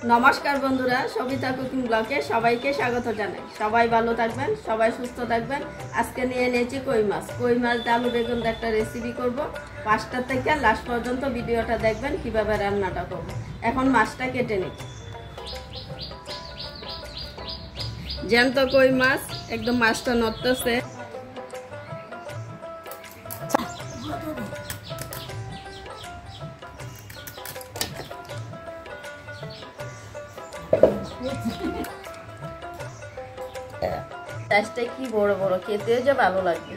নমস্কার বন্ধুরা, সবিতা কুকিং ব্লগে সবাইকে স্বাগত জানাই। সবাই ভালো থাকবেন, সবাই সুস্থ থাকবেন। আজকে নিয়ে নিয়েছি কই মাছ দিয়ে আলু বেগুন একটা রেসিপি করব। ফার্স্ট থেকে লাস্ট পর্যন্ত ভিডিওটা দেখবেন কিভাবে রান্নাটা করব। এখন মাছটা কেটে নিচ্ছি। জ্যান্ত কই মাছ, একদম মাছটা নড়তেছে। মাছটা কি বড় বড়, খেতেও যে ভালো লাগবে।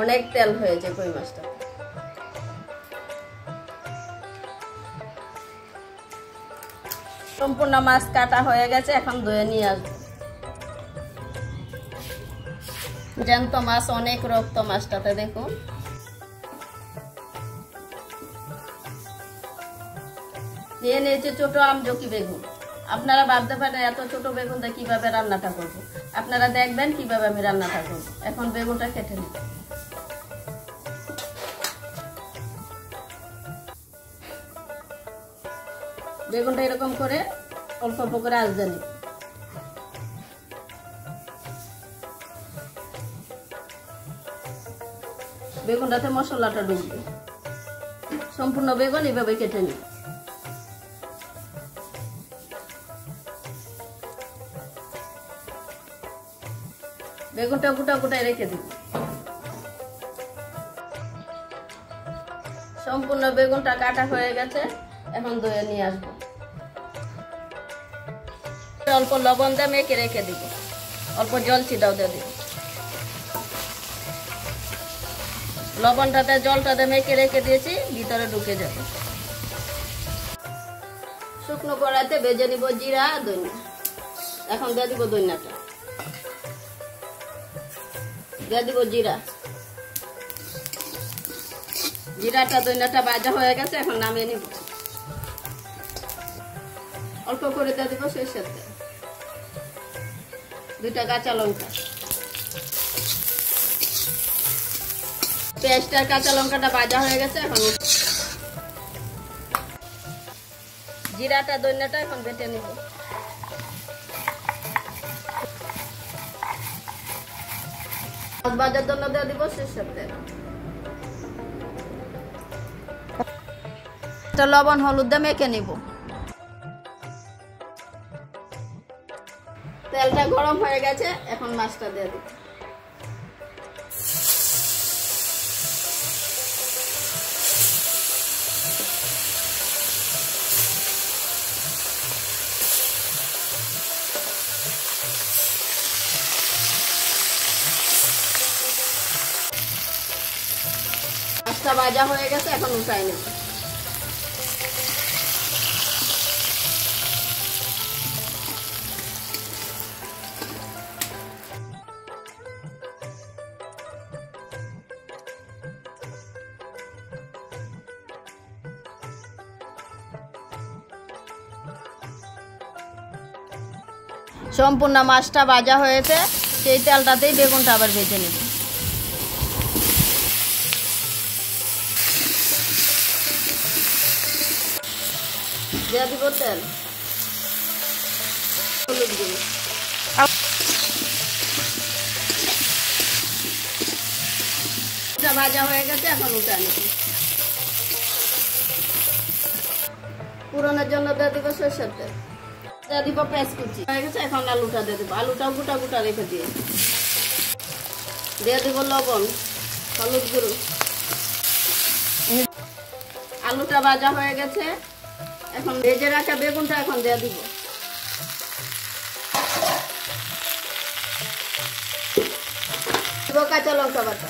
অনেক তেল হয়েছে কই মাছটা। সম্পূর্ণ মাছ কাটা হয়ে গেছে, এখন ধুয়ে নিয়ে আসবো। জ্যান্ত মাছ, অনেক রক্ত মাছটাতে, দেখুন। নিয়ে নিয়েছে ছোট আমজকি বেগুন। আপনারা ভাবতে পারেন এত ছোট বেগুন দিয়ে কিভাবে রান্নাটা করব। আপনারা দেখবেন কিভাবে আমি রান্নাটা করব। এখন বেগুনটা কেটে নিব। বেগুনটা এরকম করে অল্প অল্প করে আঁচড়ে নিব। বেগুনটাতে মশলাটা ঢুকবে। সম্পূর্ণ বেগুন এভাবে কেটে নিব। বেগুনটা গোটা গোটায় রেখে দিব। সম্পূর্ণ বেগুনটা কাটা হয়ে গেছে, এখন ধুয়ে নিয়ে আসবো। অল্প লবণ দিয়ে মেখে রেখে দিব। অল্প জল ছিটাও দিয়ে দিব। লবণটাতে জলটাতে মেখে রেখে দিয়েছি, ভিতরে ঢুকে যাবে। শুকনো কড়াইতে ভেজে নিব জিরা আর ধনিয়া। এখন দিয়ে দিব ধনিয়াটা, দিয়ে দিব জিরা। জিরাটা ধনিয়াটা ভাজা হয়ে গেছে, এখন নামিয়ে নিব। অল্প করে দিয়ে দিব সরষের তেল, 2টা কাঁচা লঙ্কা। পেঁয়াজটা কাঁচা লঙ্কাটা ভাজা হয়ে গেছে, এখন জিরাটা ধনিয়াটা এখন বেটে নিব। ভাজার জন্য দিয়ে দিব সরষের তেল। লবণ হলুদ দিয়ে মেখে নিব। তেলটা গরম হয়ে গেছে, এখন মাছটা দিয়ে দিব। মাছটা ভাজা হয়ে গেছে, এখন উঠাই নেব। সম্পূর্ণ মাছটা ভাজা হয়েছে, সেই তেলটাতেই বেগুনটা আবার ভেজে নেব। দিয়ে দিব তেল, হলুদ দিব। ভাজা হয়ে গেছে, এখন উঠে নেব। পুরনের জন্য দিয়ে দিব সরষের তেল, দিয়ে দিব পেঁয়াজ কুচি হয়ে গেছে। এখন আলুটা দিয়ে দিব। আলুটাও গোটা গোটা রেখে দিয়ে দিব লবণ, হলুদ গুঁড়ো। আলুটা ভাজা হয়ে গেছে, এখন ভেজে রাখা বেগুনটা এখন দিয়ে দিব। কাঁচা লঙ্কা বাটা,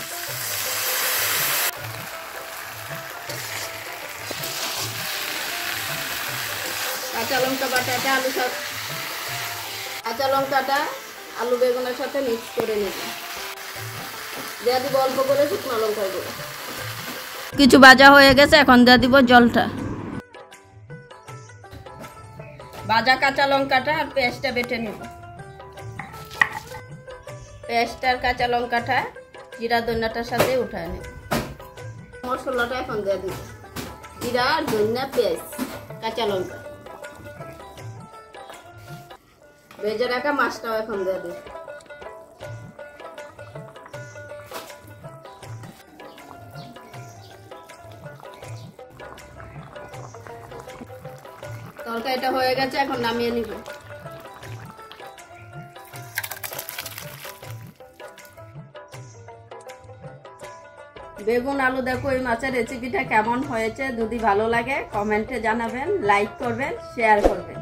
কাঁচা লঙ্কা বাটাটা কাঁচা লঙ্কাটা আলু বেগুনের সাথে মিক্স করে নেব। দিয়ে দিব অল্প করে শুকনো লঙ্কা গুঁড়ো। কিছু ভাজা হয়ে গেছে, এখন দিয়ে দিব জলটা। ভাজা কাঁচা লঙ্কাটা আর পেঁয়াজটা বেটে নেব। পেঁয়াজটার কাঁচা লঙ্কাটা জিরা ধনিয়াটার সাথে উঠায় নেব। মশলাটা এখন দিয়ে দিব। জিরা, ধনিয়া, পেঁয়াজ, কাঁচা লঙ্কা। ভেজে রাখা মাছটাও এখন দিয়ে দিই। তরকারিটা হয়ে গেছে, এখন নামিয়ে নিব। বেগুন আলু দিয়ে কই মাছের রেসিপিটা কেমন হয়েছে যদি ভালো লাগে কমেন্টে জানাবেন, লাইক করবেন, শেয়ার করবেন।